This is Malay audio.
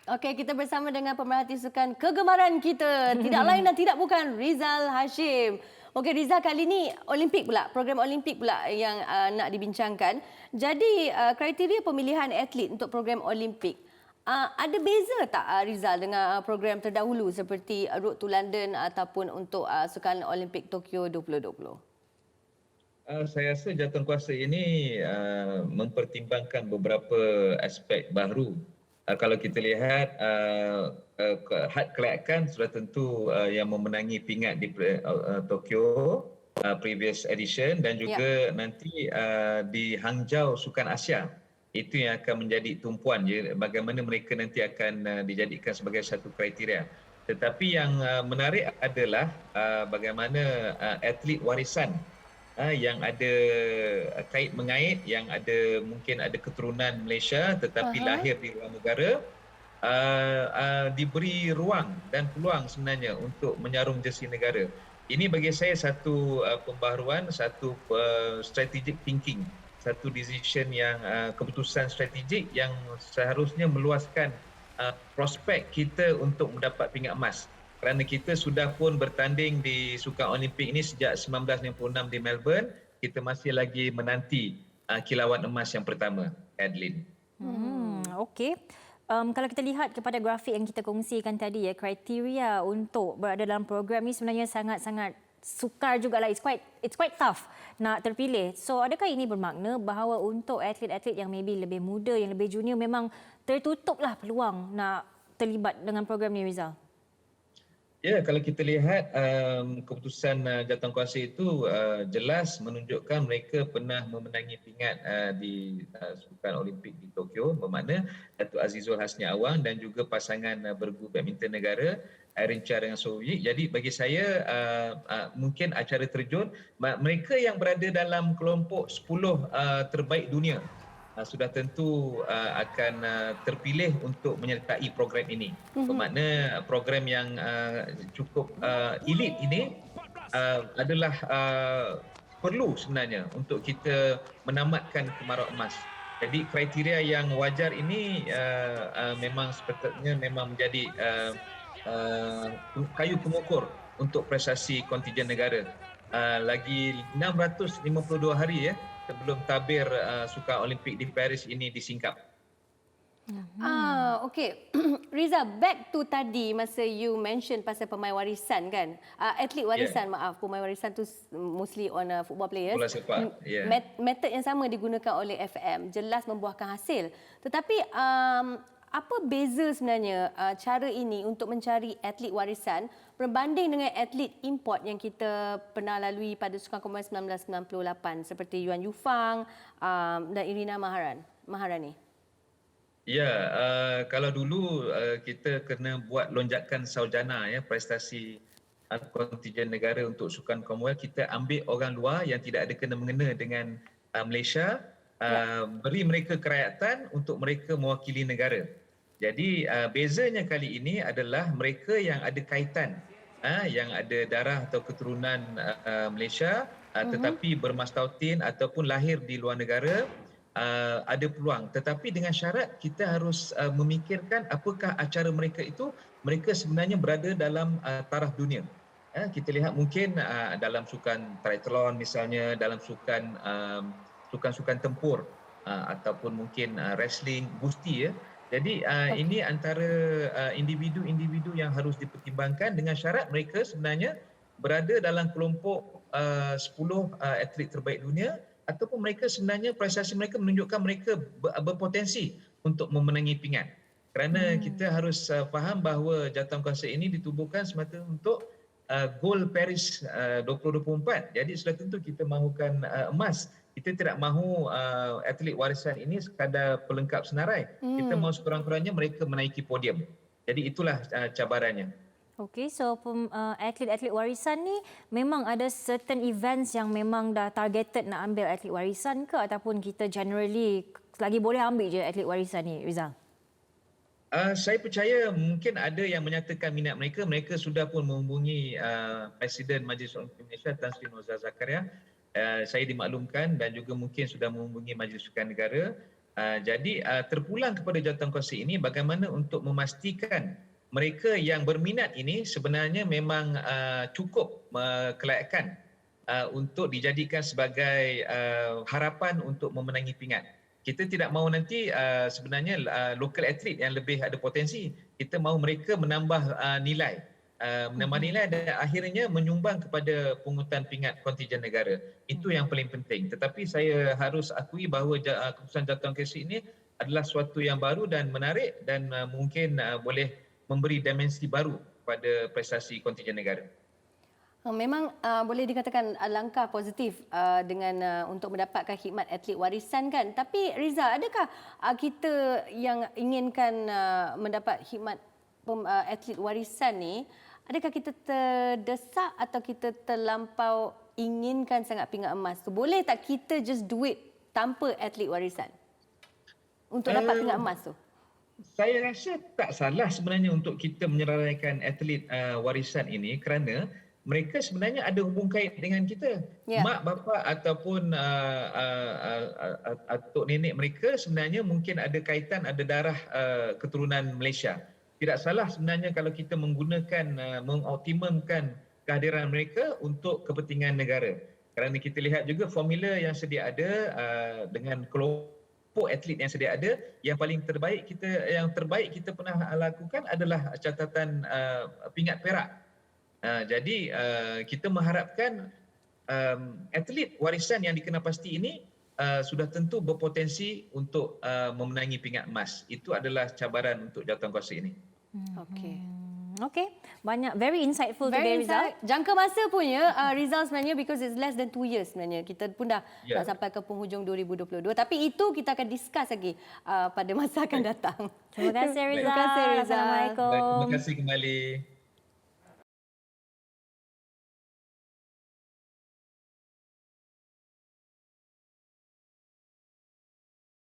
Okey, kita bersama dengan pemerhati sukan kegemaran kita. Tidak lain dan tidak bukan Rizal Hashim. Okey Rizal, kali ini Olimpik pula, program Olimpik pula yang nak dibincangkan. Jadi kriteria pemilihan atlet untuk program Olimpik. Ada beza tak Rizal dengan program terdahulu seperti Road to London ataupun untuk Sukan Olimpik Tokyo 2020? Saya rasa jawatankuasa ini mempertimbangkan beberapa aspek baru. Kalau kita lihat had kelayakan sudah tentu yang memenangi pingat di Tokyo previous edition dan Ya. juga nanti di Hangzhou Sukan Asia. Itu yang akan menjadi tumpuan bagaimana mereka nanti akan dijadikan sebagai satu kriteria. Tetapi yang menarik adalah bagaimana atlet warisan yang ada kait mengait, yang ada mungkin ada keturunan Malaysia tetapi lahir di luar negara, diberi ruang dan peluang sebenarnya untuk menyarung jersey negara. Ini bagi saya satu pembaharuan, satu strategic thinking, satu decision yang keputusan strategik yang seharusnya meluaskan prospek kita untuk mendapat pingat emas. Kerana kita sudah pun bertanding di Sukan Olimpik ini sejak 1956 di Melbourne, kita masih lagi menanti kilauan emas yang pertama, Adeline. Okey. Kalau kita lihat kepada grafik yang kita kongsikan tadi ya, kriteria untuk berada dalam program ini sebenarnya sangat-sangat sukar jugalah. It's quite tough nak terpilih. So adakah ini bermakna bahawa untuk atlet-atlet yang maybe lebih muda, yang lebih junior memang tertutuplah peluang nak terlibat dengan program ni, Rizal? Ya, kalau kita lihat keputusan jawatankuasa itu jelas menunjukkan mereka pernah memenangi pingat di Sukan Olimpik di Tokyo, bermakna Datuk Azizul Hasni Awang dan juga pasangan bergu badminton negara Irene Chia dengan Soviet. Jadi bagi saya mungkin acara terjun mereka yang berada dalam kelompok 10 terbaik dunia sudah tentu akan terpilih untuk menyertai program ini. Bermakna program yang cukup elit ini adalah perlu sebenarnya untuk kita menamatkan kemarau emas. Jadi kriteria yang wajar ini memang sepatutnya memang menjadi kayu pengukur untuk prestasi kontingen negara. Lagi 652 hari ya sebelum tabir Sukan Olimpik di Paris ini disingkap. Okey. Riza, back to tadi masa you mention pasal pemain warisan kan? Atlet warisan, maaf. Pemain warisan tu mostly on football players. Bola sepak, Metod yang sama digunakan oleh FM. Jelas membuahkan hasil. Tetapi apa beza sebenarnya cara ini untuk mencari atlet warisan berbanding dengan atlet import yang kita pernah lalui pada Sukan Commonwealth 1998 seperti Yuan Yufang dan Irina Maharani? Ya, kalau dulu kita kena buat lonjakan sarjana ya, prestasi kontingen negara untuk Sukan Commonwealth, kita ambil orang luar yang tidak ada kena-mengena dengan Malaysia, beri mereka kerakyatan untuk mereka mewakili negara. Jadi bezanya kali ini adalah mereka yang ada kaitan, yang ada darah atau keturunan Malaysia tetapi bermastautin ataupun lahir di luar negara, ada peluang. Tetapi dengan syarat kita harus memikirkan apakah acara mereka itu, mereka sebenarnya berada dalam taraf dunia. Kita lihat mungkin dalam sukan triathlon misalnya, dalam sukan-sukan tempur ataupun mungkin wrestling, gusti ya. Jadi ini antara individu-individu yang harus dipertimbangkan dengan syarat mereka sebenarnya berada dalam kelompok 10 atlet terbaik dunia ataupun mereka sebenarnya prestasi mereka menunjukkan mereka berpotensi untuk memenangi pingat. Kerana kita harus faham bahawa jawatankuasa ini ditubuhkan semata untuk goal Paris 2024. Jadi sudah tentu kita mahukan emas. Kita tidak mahu atlet warisan ini sekadar pelengkap senarai. Kita mahu sekurang-kurangnya mereka menaiki podium. Jadi itulah cabarannya. Okey, so atlet-atlet warisan ni memang ada certain events yang memang dah targeted nak ambil atlet warisan ke, ataupun kita generally selagi boleh ambil je atlet warisan ni, Rizal? Saya percaya mungkin ada yang menyatakan minat mereka. Mereka sudah pun menghubungi Presiden Majlis Olimpik Malaysia Tan Sri Nurhazal Zakaria. Saya dimaklumkan dan juga mungkin sudah menghubungi Majlis Sukan Negara. Jadi terpulang kepada jawatankuasa ini bagaimana untuk memastikan mereka yang berminat ini sebenarnya memang cukup kelayakan untuk dijadikan sebagai harapan untuk memenangi pingat. Kita tidak mahu nanti sebenarnya local athlete yang lebih ada potensi. Kita mahu mereka menambah nilai. Menambah nilai dan akhirnya menyumbang kepada pungutan pingat kontingen negara. Itu yang paling penting. Tetapi saya harus akui bahawa keputusan jawatankuasa ini adalah suatu yang baru dan menarik dan mungkin boleh memberi dimensi baru pada prestasi kontingen negara. Memang boleh dikatakan langkah positif dengan untuk mendapatkan khidmat atlet warisan kan. Tapi Riza, adakah kita yang inginkan mendapat khidmat atlet warisan ni, adakah kita terdesak atau kita terlampau inginkan sangat pingat emas tu? Boleh tak kita just do it tanpa atlet warisan untuk dapat pingat emas tu? Saya rasa tak salah sebenarnya untuk kita menyeraikan atlet warisan ini kerana mereka sebenarnya ada hubung kait dengan kita. Ya. Mak bapa ataupun atuk nenek mereka sebenarnya mungkin ada kaitan, ada darah keturunan Malaysia. Tidak salah sebenarnya kalau kita menggunakan, mengoptimumkan kehadiran mereka untuk kepentingan negara. Kerana kita lihat juga formula yang sedia ada dengan kelompok atlet yang sedia ada, yang terbaik kita pernah lakukan adalah catatan pingat perak. Jadi kita mengharapkan atlet warisan yang dikenal pasti ini sudah tentu berpotensi untuk memenangi pingat emas. Itu adalah cabaran untuk jawatankuasa ini. Okey. Okey, banyak very insightful Very today, Rizal. jangka masa punya Rizal sebenarnya because it's less than 2 years sebenarnya. Kita pun dah Ya. nak sampai ke penghujung 2022. Tapi itu kita akan discuss lagi pada masa akan datang. Terima kasih, Rizal. Terima kasih, Rizal. Assalamualaikum. Baik, terima kasih kembali.